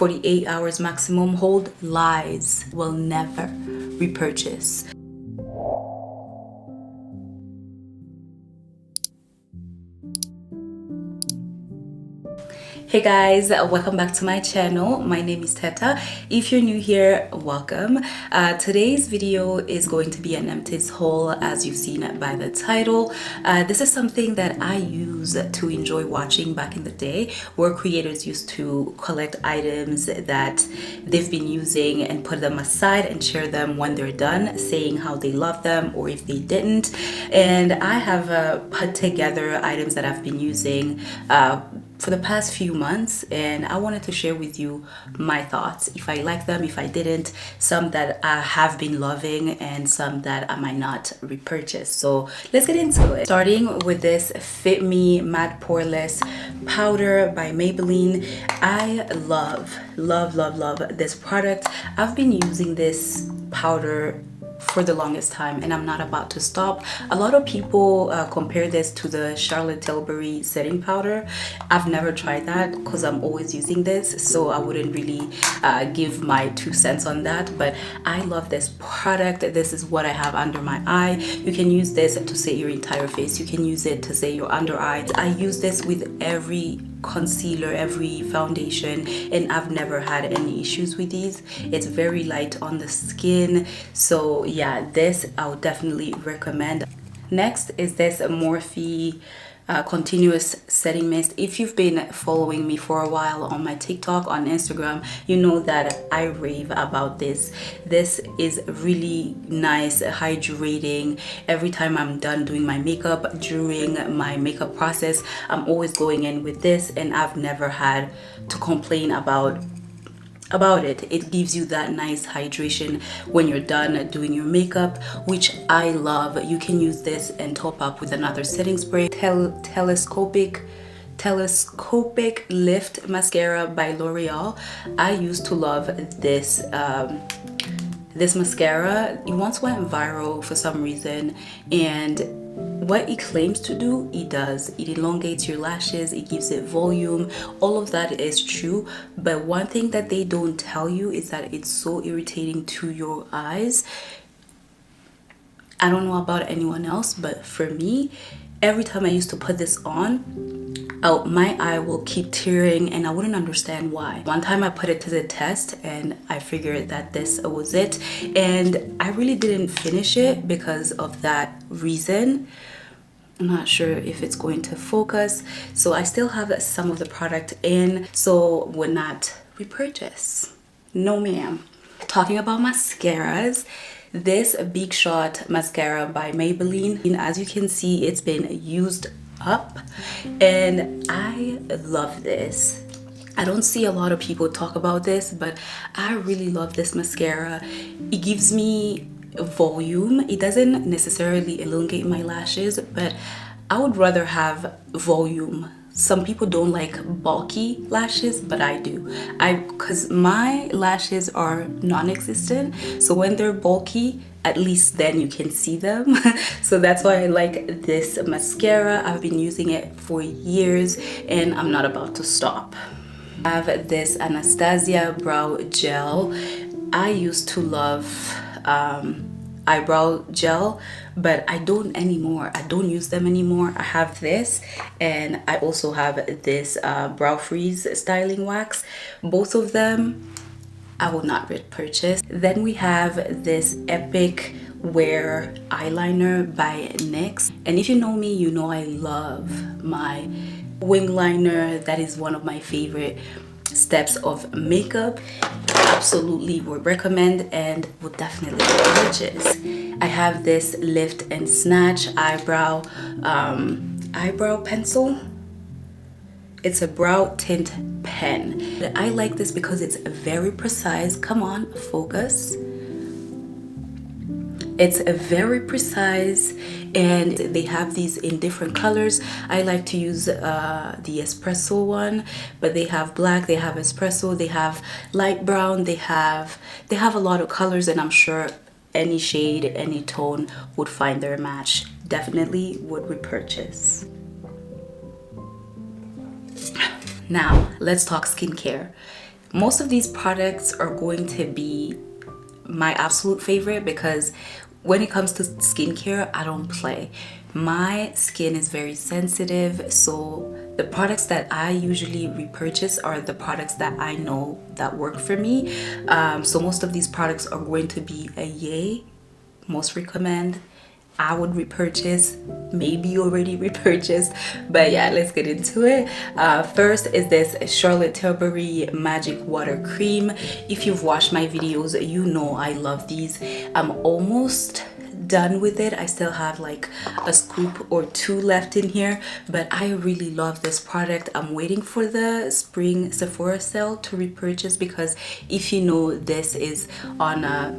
48 hours maximum hold. Lies. Will never repurchase. Hey guys, welcome back to my channel. My name is Teta. If you're new here, welcome. Today's video is going to be an empties haul, as you've seen by the title. This is something that I use to enjoy watching back in the day, where creators used to collect items that they've been using and put them aside and share them when they're done, saying how they love them or if they didn't. And I have put together items that I've been using for the past few months, and I wanted to share with you my thoughts, if I like them, if I didn't, some that I have been loving and some that I might not repurchase. So let's get into it. Starting with this Fit Me Matte Poreless Powder by Maybelline. I love this product. I've been using this powder for the longest time and I'm not about to stop. A lot of people compare this to the Charlotte Tilbury setting powder. I've never tried that because I'm always using this, so I wouldn't really give my 2 cents on that, but I love this product. This is what I have under my eye. You can use this to set your entire face. You can use it to set your under eye. I use this with every concealer, every foundation, and I've never had any issues with these. It's very light on the skin, so yeah, this I would definitely recommend. Next is this Morphe continuous setting mist. If you've been following me for a while on my TikTok, on Instagram, you know that I rave about this. This is really nice, hydrating. Every time I'm done doing my makeup, during my makeup process, I'm always going in with this and I've never had to complain about it. It gives you that nice hydration when you're done doing your makeup, which I love. You can use this and top up with another setting spray. Telescopic Lift Mascara by L'Oreal. I used to love this this mascara. It once went viral for some reason, and what it claims to do, it does. It elongates your lashes, it gives it volume. All of that is true, but one thing that they don't tell you is that it's so irritating to your eyes. I don't know about anyone else, but for me, every time I used to put this on, my eye will keep tearing and I wouldn't understand why. One time I put it to the test and I figured that this was it, and I really didn't finish it because of that reason. I'm not sure if it's going to focus, so I still have some of the product in, so would not repurchase. No ma'am. Talking about mascaras, this Big Shot mascara by Maybelline, and as you can see, it's been used up and I love this. I don't see a lot of people talk about this, but I really love this mascara. It gives me volume. It doesn't necessarily elongate my lashes, but I would rather have volume. Some people don't like bulky lashes, but I do. Because my lashes are non-existent, so when they're bulky, at least then you can see them. So that's why I like this mascara. I've been using it for years and I'm not about to stop. I have this Anastasia brow gel. I used to love eyebrow gel, but I don't anymore. I don't use them anymore. I have this, and I also have this brow freeze styling wax. Both of them I will not repurchase. Then we have this Epic Wear eyeliner by NYX, and if you know me, you know I love my wing liner. That is one of my favorite steps of makeup. Absolutely would recommend and would definitely purchase. I have this Lift and Snatch eyebrow pencil. It's a brow tint pen. I like this because it's very precise. Come on, focus. It's very precise, and they have these in different colors. I like to use the espresso one, but they have black, they have espresso, they have light brown, they have a lot of colors, and I'm sure any shade, any tone would find their match. Definitely would repurchase. Now let's talk skincare. Most of these products are going to be my absolute favorite because when it comes to skincare, I don't play. My skin is very sensitive, so the products that I usually repurchase are the products that I know that work for me. So most of these products are going to be a yay, most recommend, I would repurchase, maybe you already repurchased, but yeah, let's get into it. First is this Charlotte Tilbury Magic Water Cream. If you've watched my videos, you know I love these. I'm almost done with it. I still have like a scoop or two left in here, but I really love this product. I'm waiting for the spring Sephora sale to repurchase because if you know, this is on a,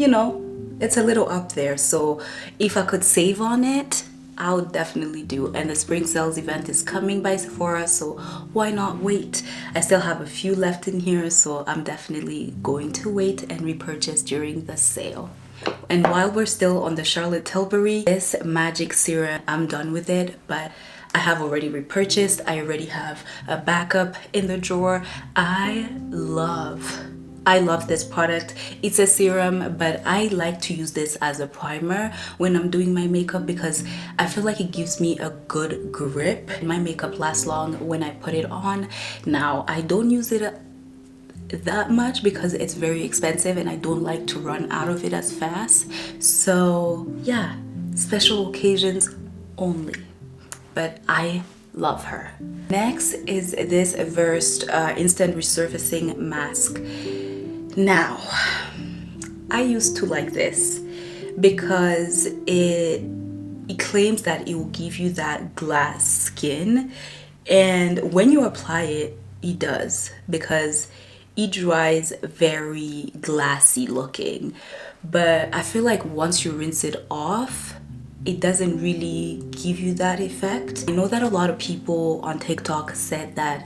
you know, it's a little up there, so if I could save on it, I would definitely do. And the spring sales event is coming by Sephora, so why not wait? I still have a few left in here, so I'm definitely going to wait and repurchase during the sale. And while we're still on the Charlotte Tilbury, this magic serum, I'm done with it, but I have already repurchased. I already have a backup in the drawer. I love this product. It's a serum, but I like to use this as a primer when I'm doing my makeup because I feel like it gives me a good grip. My makeup lasts long when I put it on. Now, I don't use it that much because it's very expensive and I don't like to run out of it as fast. So yeah, special occasions only, but I love her. Next is this Versed Instant Resurfacing Mask. Now, I used to like this because it claims that it will give you that glass skin, and when you apply it, it does, because it dries very glassy looking. But I feel like once you rinse it off, it doesn't really give you that effect. I know that a lot of people on TikTok said that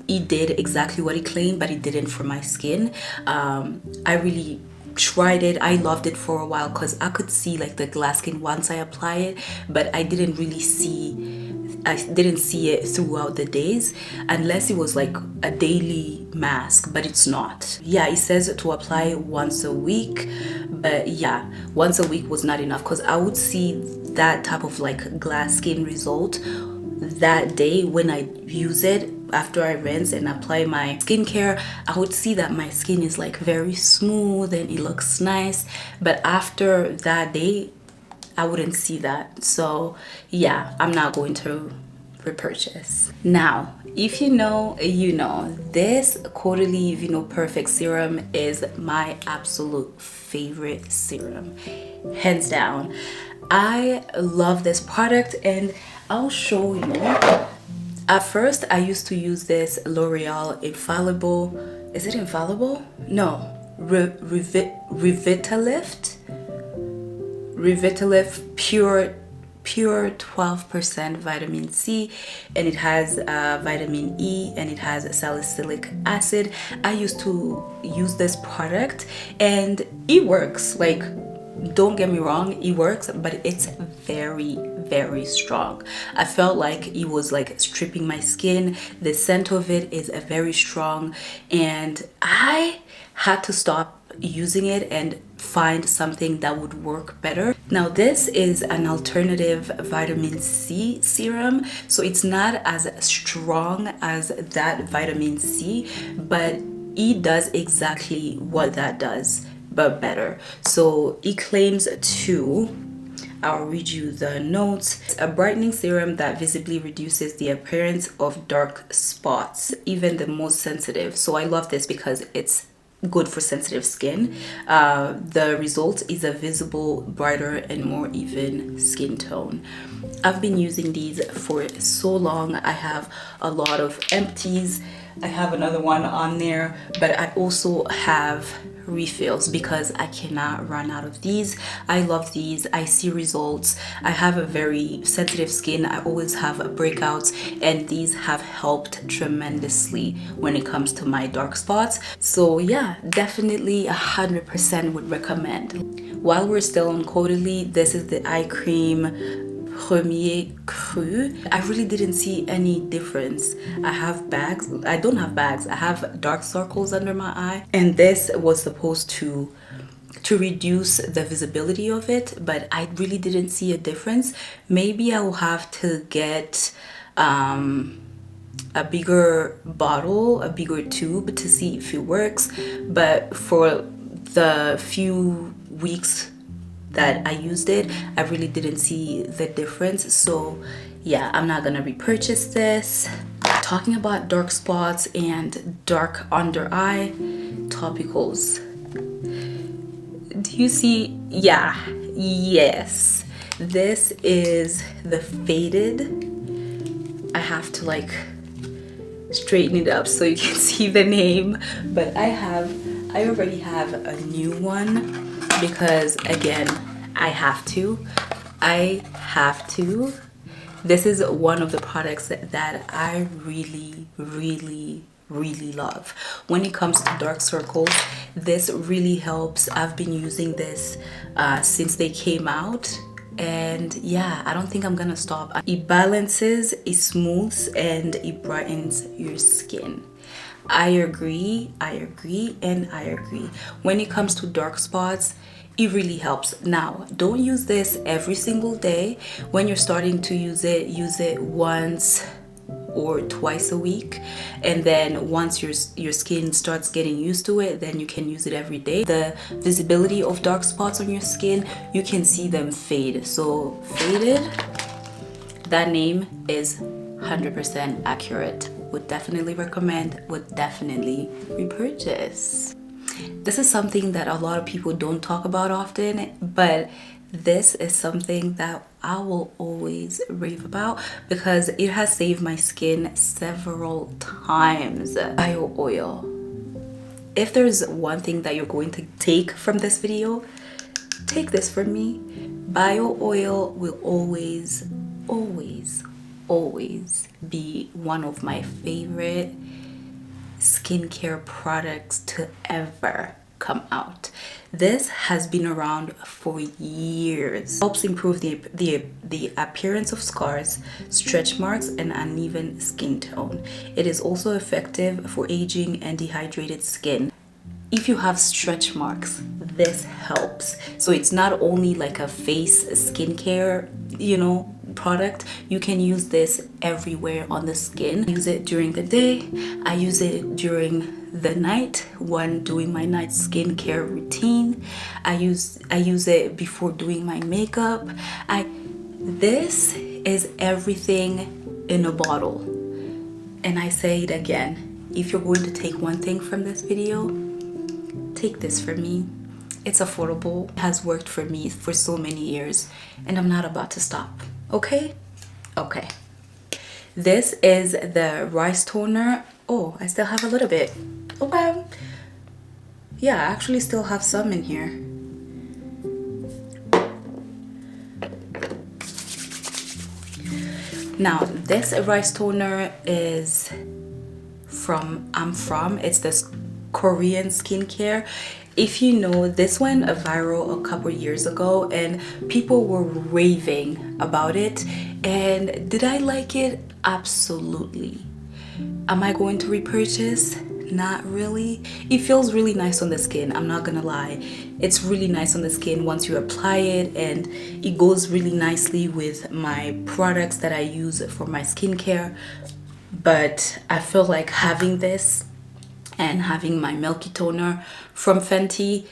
it did exactly what it claimed, but it didn't for my skin. I really tried it. I loved it for a while because I could see like the glass skin once I apply it, but I didn't see it throughout the days unless it was like a daily mask, but it's not. Yeah, it says to apply once a week, but yeah, once a week was not enough because I would see that type of like glass skin result that day when I use it. After I rinse and apply my skincare, I would see that my skin is like very smooth and it looks nice, but after that day I wouldn't see that. So yeah, I'm not going to repurchase. Now, if you know, you know, this Quarterly Vino Perfect serum is my absolute favorite serum, hands down. I love this product and I'll show you. At first, I used to use this L'Oreal Infallible. Is it Infallible? No. Revitalift pure 12% vitamin C, and it has vitamin E, and it has salicylic acid. I used to use this product and it works. Like, don't get me wrong, it works, but it's very strong. I felt like it was like stripping my skin. The scent of it is very strong, and I had to stop using it and find something that would work better. Now, this is an alternative vitamin C serum, so it's not as strong as that vitamin C, but it does exactly what that does, but better. So it claims to, I'll read you the notes. It's a brightening serum that visibly reduces the appearance of dark spots, even the most sensitive. So I love this because it's good for sensitive skin. The result is a visible, brighter, and more even skin tone. I've been using these for so long. I have a lot of Empties. I have another one on there, but I also have refills because I cannot run out of these. I love these. I see results. I have a very sensitive skin. I always have breakouts, and these have helped tremendously when it comes to my dark spots. So yeah, definitely 100% would recommend. While we're still on Quarterly, this is the eye cream Premier Cru. I really didn't see any difference. I have bags. I don't have bags. I have dark circles under my eye, and this was supposed to reduce the visibility of it, but I really didn't see a difference. Maybe I will have to get a bigger bottle, a bigger tube to see if it works. But for the few weeks that I used it, I really didn't see the difference. So yeah, I'm not gonna repurchase this. Talking about dark spots and dark under eye topicals, do you see? Yeah, yes, this is the faded. I have to like straighten it up so you can see the name, but I already have a new one because again, I have to. This is one of the products that I really love. When it comes to dark circles, this really helps. I've been using this since they came out, and yeah, I don't think I'm gonna stop. It balances, it smooths, and it brightens your skin. I agree. When it comes to dark spots, it really helps. Now, don't use this every single day. When you're starting to use it once or twice a week, and then once your skin starts getting used to it, then you can use it every day. The visibility of dark spots on your skin, you can see them fade. So faded, that name is 100% accurate. Would definitely recommend, would definitely repurchase. This is something that a lot of people don't talk about often, but this is something that I will always rave about because it has saved my skin several times. Bio oil. If there's one thing that you're going to take from this video, take this from me. Bio oil will always be one of my favorite skincare products to ever come out. This has been around for years. Helps improve the appearance of scars, stretch marks, and uneven skin tone. It is also effective for aging and dehydrated skin. If you have stretch marks, this helps. So it's not only like a face skincare, product. You can use this everywhere on the skin. I use it during the day. I use it during the night when doing my night skincare routine. I use it before doing my makeup. This is everything in a bottle. And I say it again, if you're going to take one thing from this video, take this from me. It's affordable, it has worked for me for so many years, and I'm not about to stop. Okay. This is the rice toner. Oh, I still have a little bit. Okay. Yeah, I actually still have some in here. Now, this rice toner is from it's this Korean skincare. If you know, this went viral a couple years ago and people were raving about it. And did I like it? Absolutely. Am I going to repurchase? Not really. It feels really nice on the skin, I'm not gonna lie. It's really nice on the skin once you apply it, and it goes really nicely with my products that I use for my skincare. But I feel like having this and having my milky toner from Fenty,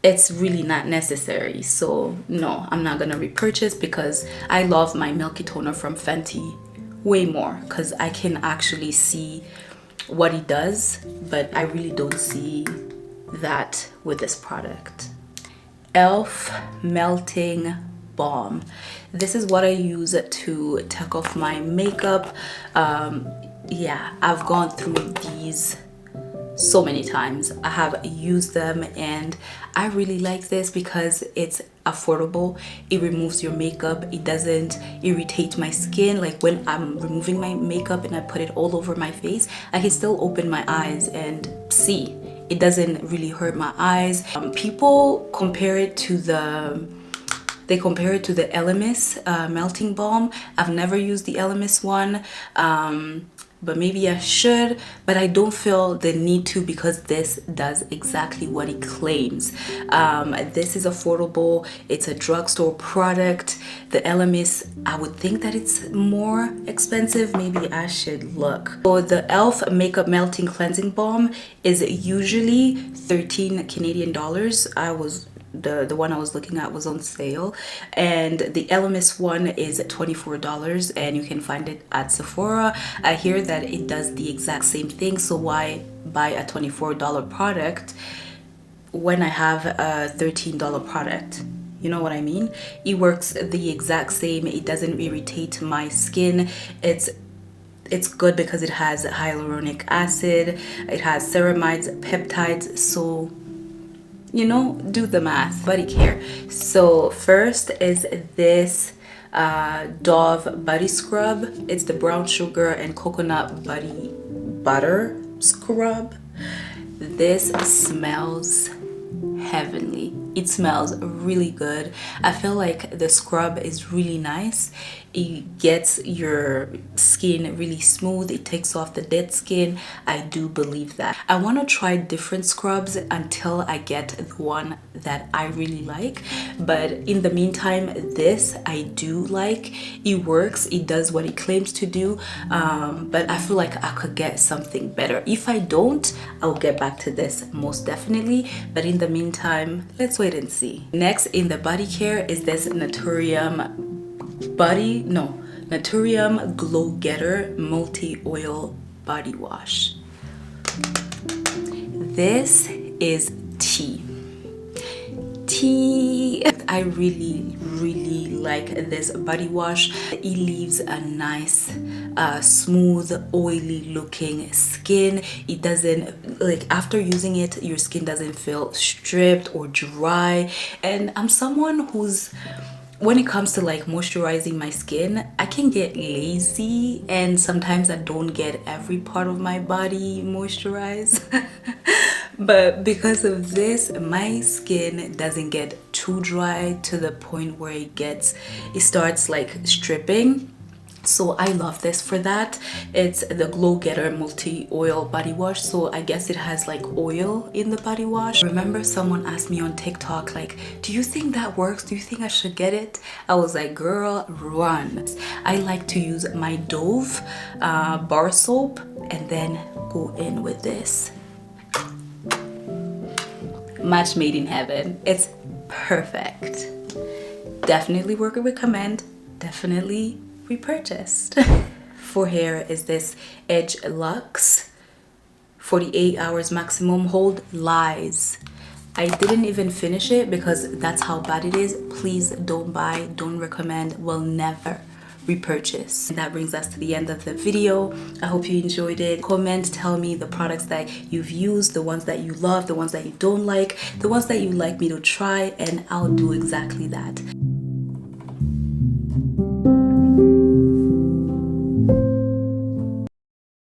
it's really not necessary. So no, I'm not gonna repurchase because I love my milky toner from Fenty way more because I can actually see what it does, but I really don't see that with this product. Elf Melting Balm. This is what I use to take off my makeup. Yeah, I've gone through these so many times. I have used them and I really like this because it's affordable. It removes your makeup. It doesn't irritate my skin. Like when I'm removing my makeup and I put it all over my face, I can still open my eyes and see. It doesn't really hurt my eyes. People compare it to the They compare it to the Elemis melting balm. I've never used the Elemis one, but maybe I should, but I don't feel the need to because this does exactly what it claims. This is affordable. It's a drugstore product. The Elemis, I would think that it's more expensive. Maybe I should look. So the e.l.f. Makeup Melting Cleansing Balm is usually 13 Canadian dollars. The one I was looking at was on sale, and the Elemis one is $24, and you can find it at Sephora. I hear that it does the exact same thing, so why buy a $24 product when I have a $13 product? You know what I mean? It works the exact same. It doesn't irritate my skin. It's good because it has hyaluronic acid, it has ceramides, peptides, so you know, do the math. Bodycare. So first is this Dove body scrub. It's the brown sugar and coconut body butter scrub. This smells heavenly. It smells really good. I feel like the scrub is really nice. It gets your skin really smooth. It takes off the dead skin. I do believe that. I want to try different scrubs until I get the one that I really like. But in the meantime, this I do like. It works. It does what it claims to do. But I feel like I could get something better. If I don't, I'll get back to this most definitely. But in the meantime, let's wait and see. Next in the body care is this Naturium Glow Getter Multi-Oil Body Wash. This is tea. I really like this body wash. It leaves a nice smooth, oily looking skin. It doesn't, like, after using it, your skin doesn't feel stripped or dry. And I'm someone who's, when it comes to like moisturizing my skin, I can get lazy, and sometimes I don't get every part of my body moisturized. But because of this, my skin doesn't get too dry to the point where it starts like stripping. So I love this for that. It's the Glow Getter Multi-Oil Body Wash, so I guess it has like oil in the body wash. Remember, someone asked me on TikTok, like, do you think that works? Do you think I should get it? I was like, girl, run. I like to use my Dove bar soap and then go in with this. Match made in heaven. It's perfect. Definitely would recommend. Definitely repurchased. For hair is this Edge Luxe 48 hours maximum hold lies. I didn't even finish it because that's how bad it is. Please don't buy, don't recommend, will never repurchase. And that brings us to the end of the video. I hope you enjoyed it. Comment, tell me the products that you've used, the ones that you love, the ones that you don't like, the ones that you'd like me to try, and I'll do exactly that.